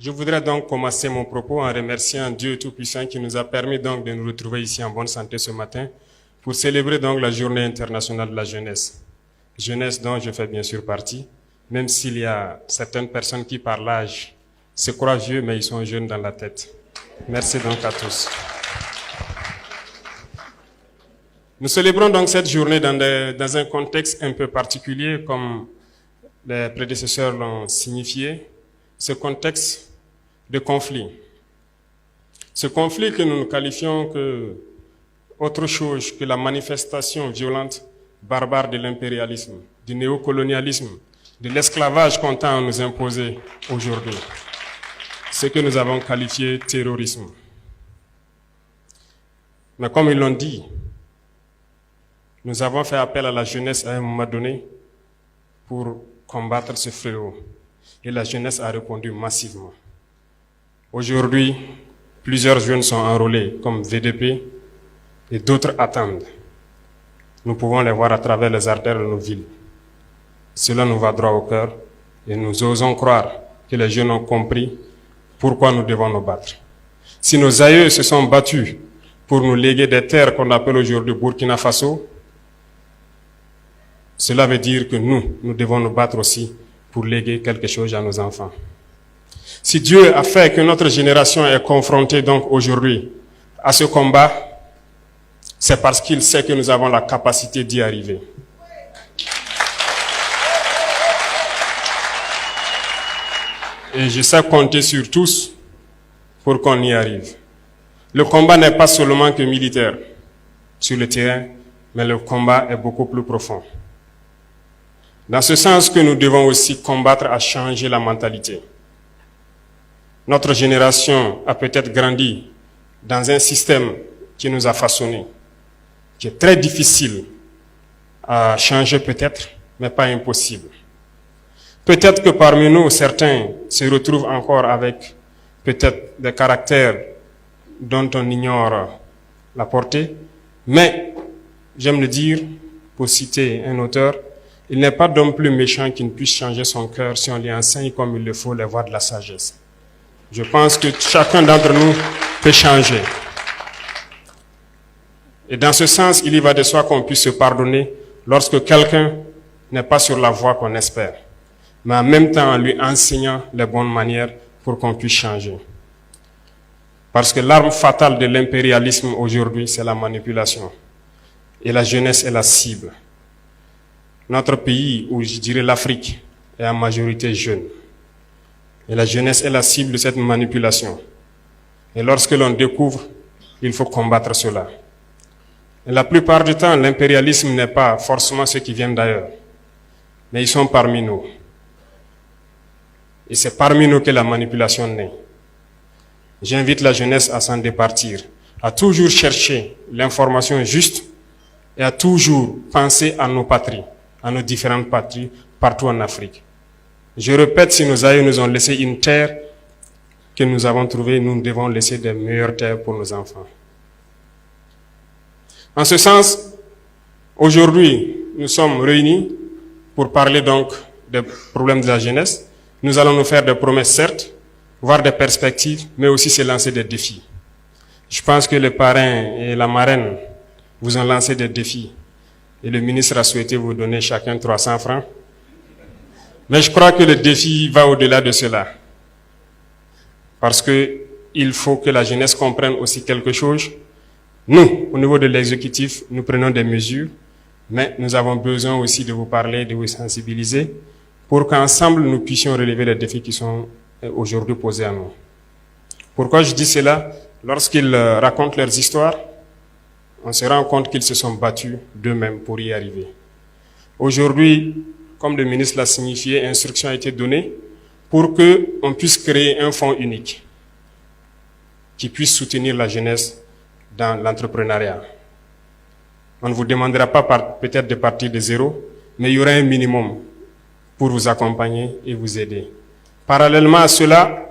Je voudrais donc commencer mon propos en remerciant Dieu Tout-Puissant qui nous a permis donc de nous retrouver ici en bonne santé ce matin pour célébrer donc la Journée internationale de la jeunesse. Jeunesse dont je fais bien sûr partie, même s'il y a certaines personnes qui par l'âge se croient vieux mais ils sont jeunes dans la tête. Merci donc à tous. Nous célébrons donc cette journée dans un contexte un peu particulier comme les prédécesseurs l'ont signifié, ce contexte de conflit. Ce conflit que nous qualifions que autre chose que la manifestation violente, barbare de l'impérialisme, du néocolonialisme, de l'esclavage qu'on tend à nous imposer aujourd'hui. Ce que nous avons qualifié terrorisme. Mais comme ils l'ont dit, nous avons fait appel à la jeunesse à un moment donné pour combattre ce fléau. Et la jeunesse a répondu massivement. Aujourd'hui, plusieurs jeunes sont enrôlés comme VDP et d'autres attendent. Nous pouvons les voir à travers les artères de nos villes. Cela nous va droit au cœur et nous osons croire que les jeunes ont compris pourquoi nous devons nous battre. Si nos aïeux se sont battus pour nous léguer des terres qu'on appelle aujourd'hui Burkina Faso, cela veut dire que nous devons nous battre aussi pour léguer quelque chose à nos enfants. Si Dieu a fait que notre génération est confrontée donc aujourd'hui à ce combat, c'est parce qu'il sait que nous avons la capacité d'y arriver. Et je sais compter sur tous pour qu'on y arrive. Le combat n'est pas seulement que militaire sur le terrain, mais le combat est beaucoup plus profond. Dans ce sens que nous devons aussi combattre à changer la mentalité. Notre génération a peut-être grandi dans un système qui nous a façonnés, qui est très difficile à changer peut-être, mais pas impossible. Peut-être que parmi nous, certains se retrouvent encore avec peut-être des caractères dont on ignore la portée, mais j'aime le dire, pour citer un auteur, il n'est pas d'homme plus méchant qui ne puisse changer son cœur si on lui enseigne comme il le faut les voies de la sagesse. Je pense que chacun d'entre nous peut changer. Et dans ce sens, il y va de soi qu'on puisse se pardonner lorsque quelqu'un n'est pas sur la voie qu'on espère, mais en même temps en lui enseignant les bonnes manières pour qu'on puisse changer. Parce que l'arme fatale de l'impérialisme aujourd'hui, c'est la manipulation. Et la jeunesse est la cible. Notre pays, ou je dirais l'Afrique, est en majorité jeune. Et la jeunesse est la cible de cette manipulation. Et lorsque l'on découvre, il faut combattre cela. Et la plupart du temps, l'impérialisme n'est pas forcément ceux qui viennent d'ailleurs, mais ils sont parmi nous. Et c'est parmi nous que la manipulation naît. J'invite la jeunesse à s'en départir, à toujours chercher l'information juste et à toujours penser à nos patries, à nos différentes patries partout en Afrique. Je répète, si nos aïeux nous ont laissé une terre que nous avons trouvée, nous devons laisser de meilleures terres pour nos enfants. En ce sens, aujourd'hui, nous sommes réunis pour parler donc des problèmes de la jeunesse. Nous allons nous faire des promesses, certes, voir des perspectives, mais aussi se lancer des défis. Je pense que le parrain et la marraine vous ont lancé des défis. Et le ministre a souhaité vous donner chacun 300 francs. Mais je crois que le défi va au-delà de cela. Parce que il faut que la jeunesse comprenne aussi quelque chose. Nous, au niveau de l'exécutif, nous prenons des mesures, mais nous avons besoin aussi de vous parler, de vous sensibiliser, pour qu'ensemble nous puissions relever les défis qui sont aujourd'hui posés à nous. Pourquoi je dis cela? Lorsqu'ils racontent leurs histoires, on se rend compte qu'ils se sont battus d'eux-mêmes pour y arriver. Aujourd'hui, comme le ministre l'a signifié, instruction a été donnée pour qu'on puisse créer un fonds unique qui puisse soutenir la jeunesse dans l'entrepreneuriat. On ne vous demandera pas peut-être de partir de zéro, mais il y aura un minimum pour vous accompagner et vous aider. Parallèlement à cela,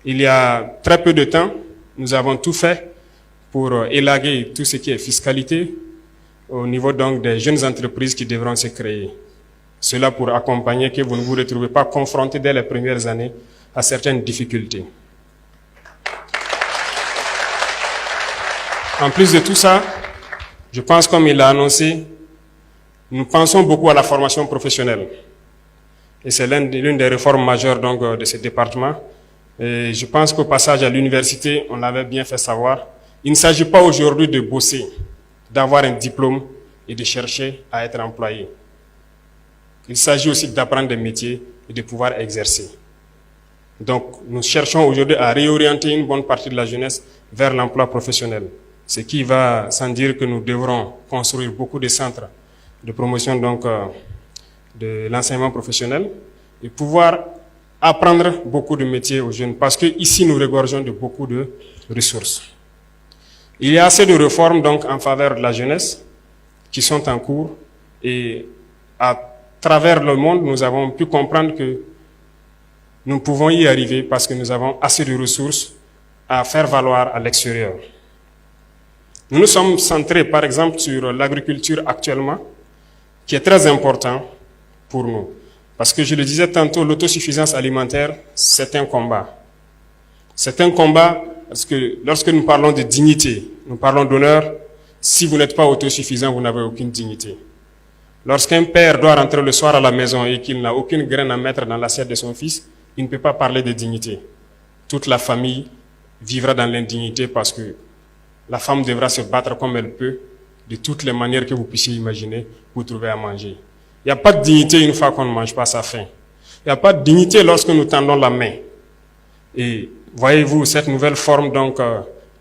il y a très peu de temps, nous avons tout fait pour élaguer tout ce qui est fiscalité au niveau donc des jeunes entreprises qui devront se créer. Cela pour accompagner que vous ne vous retrouvez pas confronté dès les premières années à certaines difficultés. En plus de tout ça, je pense, comme il l'a annoncé, nous pensons beaucoup à la formation professionnelle. Et c'est l'une des réformes majeures donc, de ce département. Et je pense qu'au passage à l'université, on l'avait bien fait savoir, il ne s'agit pas aujourd'hui de bosser, d'avoir un diplôme et de chercher à être employé. Il s'agit aussi d'apprendre des métiers et de pouvoir exercer. Donc, nous cherchons aujourd'hui à réorienter une bonne partie de la jeunesse vers l'emploi professionnel. Ce qui va sans dire que nous devrons construire beaucoup de centres de promotion donc, de l'enseignement professionnel et pouvoir apprendre beaucoup de métiers aux jeunes parce qu'ici nous regorgeons de beaucoup de ressources. Il y a assez de réformes donc en faveur de la jeunesse qui sont en cours et à travers le monde nous avons pu comprendre que nous pouvons y arriver parce que nous avons assez de ressources à faire valoir à l'extérieur. Nous nous sommes centrés par exemple sur l'agriculture actuellement qui est très important pour nous. Parce que je le disais tantôt, l'autosuffisance alimentaire, c'est un combat. C'est un combat parce que lorsque nous parlons de dignité, nous parlons d'honneur, si vous n'êtes pas autosuffisant, vous n'avez aucune dignité. Lorsqu'un père doit rentrer le soir à la maison et qu'il n'a aucune graine à mettre dans l'assiette de son fils, il ne peut pas parler de dignité. Toute la famille vivra dans l'indignité parce que la femme devra se battre comme elle peut, de toutes les manières que vous puissiez imaginer, pour trouver à manger. Il n'y a pas de dignité une fois qu'on ne mange pas sa faim. Il n'y a pas de dignité lorsque nous tendons la main. Et voyez-vous cette nouvelle forme donc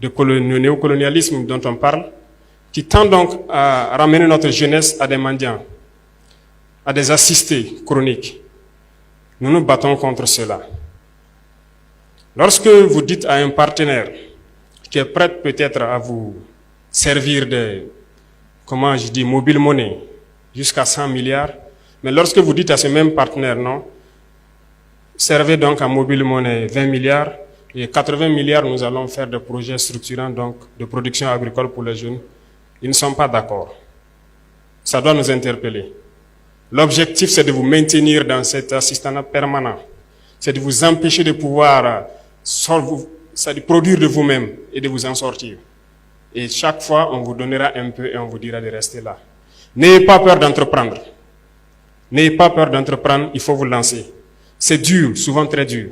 de néocolonialisme dont on parle, qui tend donc à ramener notre jeunesse à des mendiants, à des assistés chroniques. Nous nous battons contre cela. Lorsque vous dites à un partenaire qui est prêt peut-être à vous servir de, comment je dis, mobile money, jusqu'à 100 milliards, mais lorsque vous dites à ce même partenaire, non, servez donc à mobile money 20 milliards, et 80 milliards, nous allons faire des projets structurants donc, de production agricole pour les jeunes, ils ne sont pas d'accord. Ça doit nous interpeller. L'objectif, c'est de vous maintenir dans cet assistanat permanent. C'est de vous empêcher de pouvoir produire de vous-même et de vous en sortir. Et chaque fois, on vous donnera un peu et on vous dira de rester là. N'ayez pas peur d'entreprendre. N'ayez pas peur d'entreprendre, il faut vous lancer. C'est dur, souvent très dur.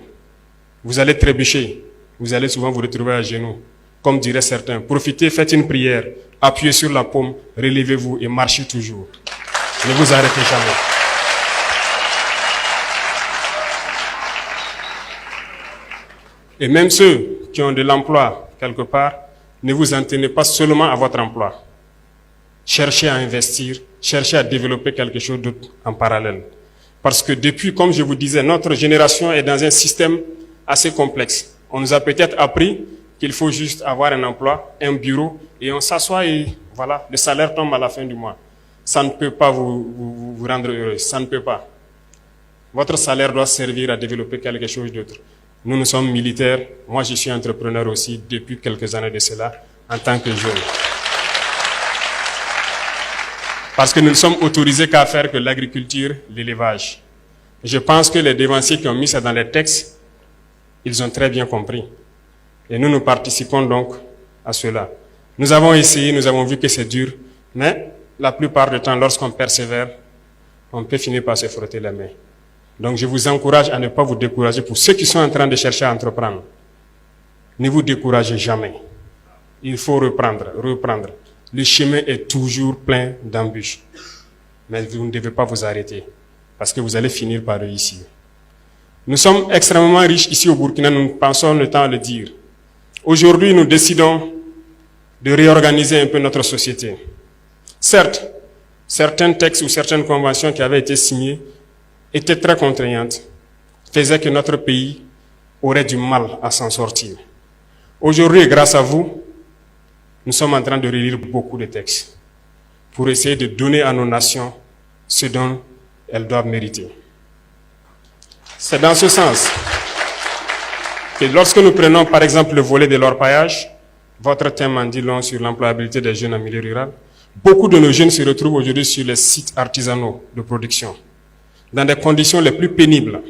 Vous allez trébucher. Vous allez souvent vous retrouver à genoux. Comme diraient certains, profitez, faites une prière, appuyez sur la paume, relevez-vous et marchez toujours. Ne vous arrêtez jamais. Et même ceux qui ont de l'emploi quelque part, ne vous en tenez pas seulement à votre emploi. Cherchez à investir, cherchez à développer quelque chose d'autre en parallèle. Parce que depuis, comme je vous disais, notre génération est dans un système assez complexe. On nous a peut-être appris qu'il faut juste avoir un emploi, un bureau, et on s'assoit et voilà, le salaire tombe à la fin du mois. Ça ne peut pas vous rendre heureux, ça ne peut pas. Votre salaire doit servir à développer quelque chose d'autre. Nous sommes militaires, moi je suis entrepreneur aussi depuis quelques années de cela, en tant que jeune. Parce que nous ne sommes autorisés qu'à faire que l'agriculture, l'élevage. Je pense que les dévanciers qui ont mis ça dans les textes, ils ont très bien compris. Et nous participons donc à cela. Nous avons essayé, nous avons vu que c'est dur, mais la plupart du temps, lorsqu'on persévère, on peut finir par se frotter les mains. Donc je vous encourage à ne pas vous décourager pour ceux qui sont en train de chercher à entreprendre. Ne vous découragez jamais. Il faut reprendre. Le chemin est toujours plein d'embûches. Mais vous ne devez pas vous arrêter, parce que vous allez finir par réussir. Nous sommes extrêmement riches ici au Burkina, nous pensons le temps à le dire. Aujourd'hui, nous décidons de réorganiser un peu notre société. Certes, certains textes ou certaines conventions qui avaient été signées étaient très contraignantes, faisaient que notre pays aurait du mal à s'en sortir. Aujourd'hui, grâce à vous, nous sommes en train de relire beaucoup de textes pour essayer de donner à nos nations ce dont elles doivent mériter. C'est dans ce sens que lorsque nous prenons par exemple le volet de l'orpaillage, votre thème en dit long sur l'employabilité des jeunes en milieu rural, beaucoup de nos jeunes se retrouvent aujourd'hui sur les sites artisanaux de production. dans des conditions les plus pénibles.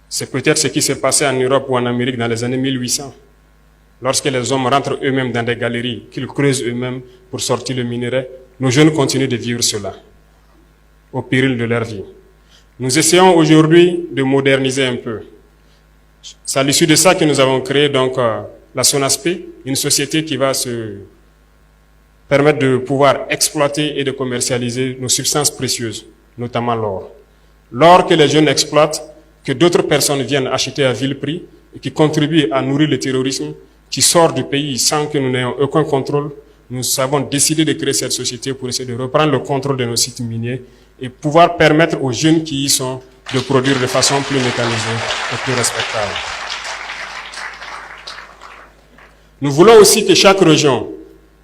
C'est peut-être ce qui s'est passé en Europe ou en Amérique dans les années 1800, lorsque les hommes rentrent eux-mêmes dans des galeries, qu'ils creusent eux-mêmes pour sortir le minerai. Nos jeunes continuent de vivre cela, au péril de leur vie. Nous essayons aujourd'hui de moderniser un peu. C'est à l'issue de ça que nous avons créé donc la SONASP, une société qui va se permettre de pouvoir exploiter et de commercialiser nos substances précieuses, notamment l'or. L'or que les jeunes exploitent, que d'autres personnes viennent acheter à vil prix et qui contribuent à nourrir le terrorisme qui sort du pays sans que nous n'ayons aucun contrôle. Nous avons décidé de créer cette société pour essayer de reprendre le contrôle de nos sites miniers et pouvoir permettre aux jeunes qui y sont de produire de façon plus mécanisée et plus respectable. Nous voulons aussi que chaque région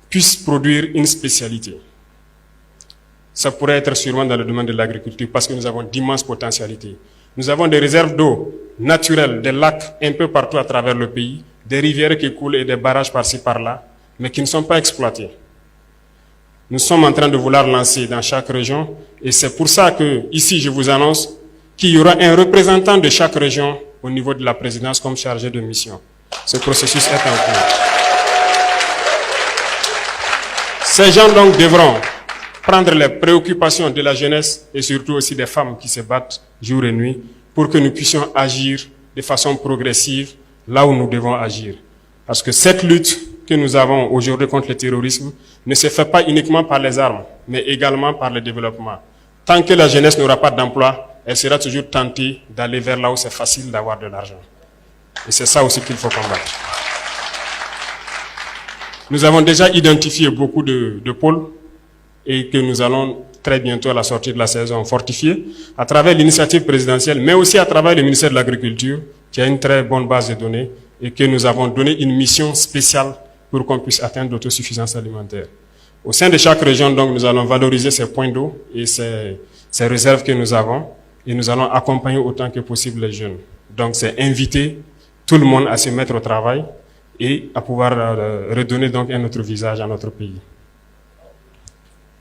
puisse produire une spécialité. Ça pourrait être sûrement dans le domaine de l'agriculture parce que nous avons d'immenses potentialités. Nous avons des réserves d'eau naturelles, des lacs un peu partout à travers le pays, des rivières qui coulent et des barrages par-ci par-là, mais qui ne sont pas exploités. Nous sommes en train de vouloir lancer dans chaque région et c'est pour ça que ici je vous annonce qu'il y aura un représentant de chaque région au niveau de la présidence comme chargé de mission. Ce processus est en cours. Ces gens donc devront prendre les préoccupations de la jeunesse et surtout aussi des femmes qui se battent jour et nuit pour que nous puissions agir de façon progressive là où nous devons agir. Parce que cette lutte que nous avons aujourd'hui contre le terrorisme ne se fait pas uniquement par les armes, mais également par le développement. Tant que la jeunesse n'aura pas d'emploi, elle sera toujours tentée d'aller vers là où c'est facile d'avoir de l'argent. Et c'est ça aussi qu'il faut combattre. Nous avons déjà identifié beaucoup de pôles et que nous allons très bientôt à la sortie de la saison fortifier à travers l'initiative présidentielle, mais aussi à travers le ministère de l'Agriculture qui a une très bonne base de données et que nous avons donné une mission spéciale pour qu'on puisse atteindre l'autosuffisance alimentaire. Au sein de chaque région, donc, nous allons valoriser ces points d'eau et ces réserves que nous avons et nous allons accompagner autant que possible les jeunes. Donc, c'est inviter tout le monde à se mettre au travail et à pouvoir redonner donc un autre visage à notre pays.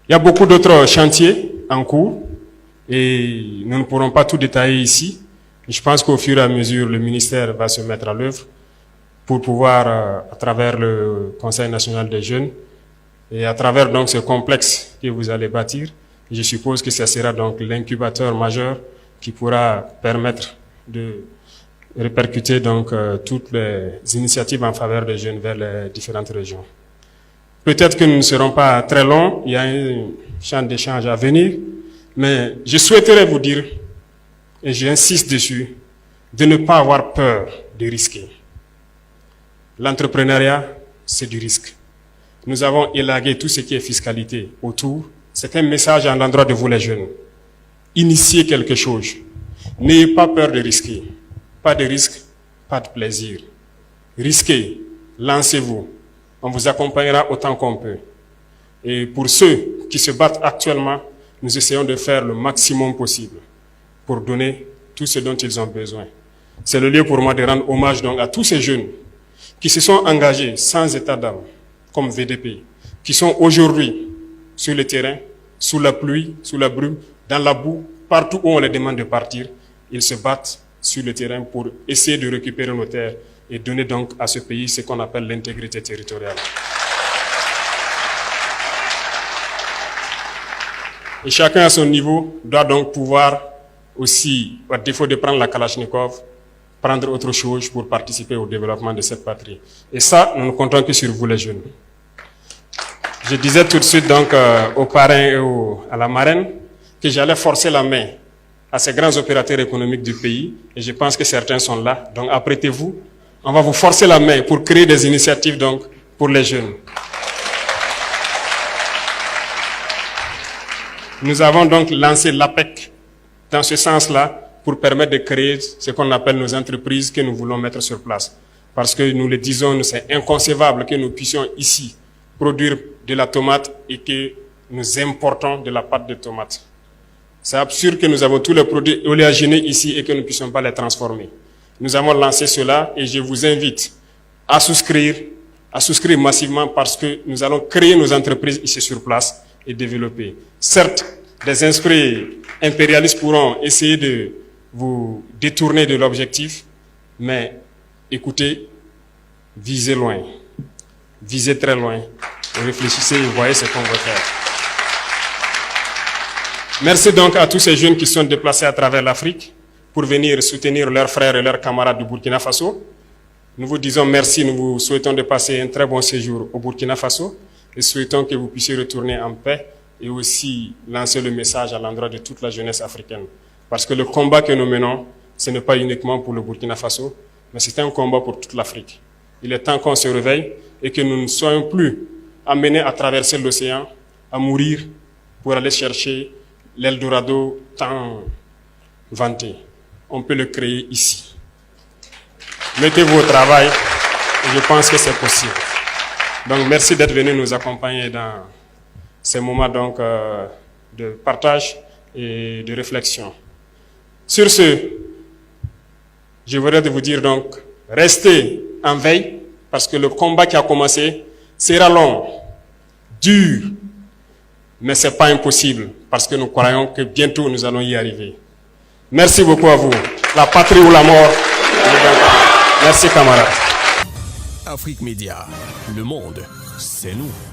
Il y a beaucoup d'autres chantiers en cours et nous ne pourrons pas tout détailler ici. Je pense qu'au fur et à mesure, le ministère va se mettre à l'œuvre pour pouvoir, à travers le Conseil national des jeunes et à travers donc ce complexe que vous allez bâtir, je suppose que ce sera donc l'incubateur majeur qui pourra permettre de répercuter donc toutes les initiatives en faveur des jeunes vers les différentes régions. Peut-être que nous ne serons pas très longs, il y a un champ d'échange à venir, mais je souhaiterais vous dire, et j'insiste dessus, de ne pas avoir peur de risquer. L'entrepreneuriat, c'est du risque. Nous avons élagué tout ce qui est fiscalité autour. C'est un message à l'endroit de vous les jeunes. Initiez quelque chose. N'ayez pas peur de risquer. Pas de risque, pas de plaisir. Risquez, lancez-vous. On vous accompagnera autant qu'on peut. Et pour ceux qui se battent actuellement, nous essayons de faire le maximum possible pour donner tout ce dont ils ont besoin. C'est le lieu pour moi de rendre hommage donc à tous ces jeunes qui se sont engagés sans état d'âme, comme VDP, qui sont aujourd'hui sur le terrain, sous la pluie, sous la brume, dans la boue, partout où on les demande de partir, ils se battent sur le terrain pour essayer de récupérer nos terres et donner donc à ce pays ce qu'on appelle l'intégrité territoriale. Et chacun à son niveau doit donc pouvoir aussi, à défaut de prendre la Kalachnikov, prendre autre chose pour participer au développement de cette patrie. Et ça, nous ne comptons que sur vous les jeunes. Je disais tout de suite donc aux parrains et à la marraine que j'allais forcer la main à ces grands opérateurs économiques du pays, et je pense que certains sont là. Donc apprêtez-vous, on va vous forcer la main pour créer des initiatives donc pour les jeunes. Nous avons donc lancé l'APEC dans ce sens-là pour permettre de créer ce qu'on appelle nos entreprises que nous voulons mettre sur place. Parce que nous le disons, c'est inconcevable que nous puissions ici produire de la tomate et que nous importons de la pâte de tomate. C'est absurde que nous avons tous les produits oléagineux ici et que nous ne puissions pas les transformer. Nous avons lancé cela et je vous invite à souscrire massivement parce que nous allons créer nos entreprises ici sur place et développer. Certes, des esprits impérialistes pourront essayer de vous détourner de l'objectif, mais écoutez, visez loin, visez très loin, réfléchissez et voyez ce qu'on veut faire. Merci donc à tous ces jeunes qui sont déplacés à travers l'Afrique pour venir soutenir leurs frères et leurs camarades du Burkina Faso. Nous vous disons merci, nous vous souhaitons de passer un très bon séjour au Burkina Faso et souhaitons que vous puissiez retourner en paix et aussi lancer le message à l'endroit de toute la jeunesse africaine. Parce que le combat que nous menons, ce n'est pas uniquement pour le Burkina Faso, mais c'est un combat pour toute l'Afrique. Il est temps qu'on se réveille et que nous ne soyons plus amenés à traverser l'océan, à mourir pour aller chercher l'Eldorado tant vanté. On peut le créer ici. Mettez-vous au travail et je pense que c'est possible. Donc merci d'être venu nous accompagner dans ces moments donc, de partage et de réflexion. Sur ce, je voudrais vous dire donc, restez en veille parce que le combat qui a commencé sera long, dur, mais ce n'est pas impossible parce que nous croyons que bientôt nous allons y arriver. Merci beaucoup à vous. La patrie ou la mort. Merci camarades. Afrique Média, le monde, c'est nous.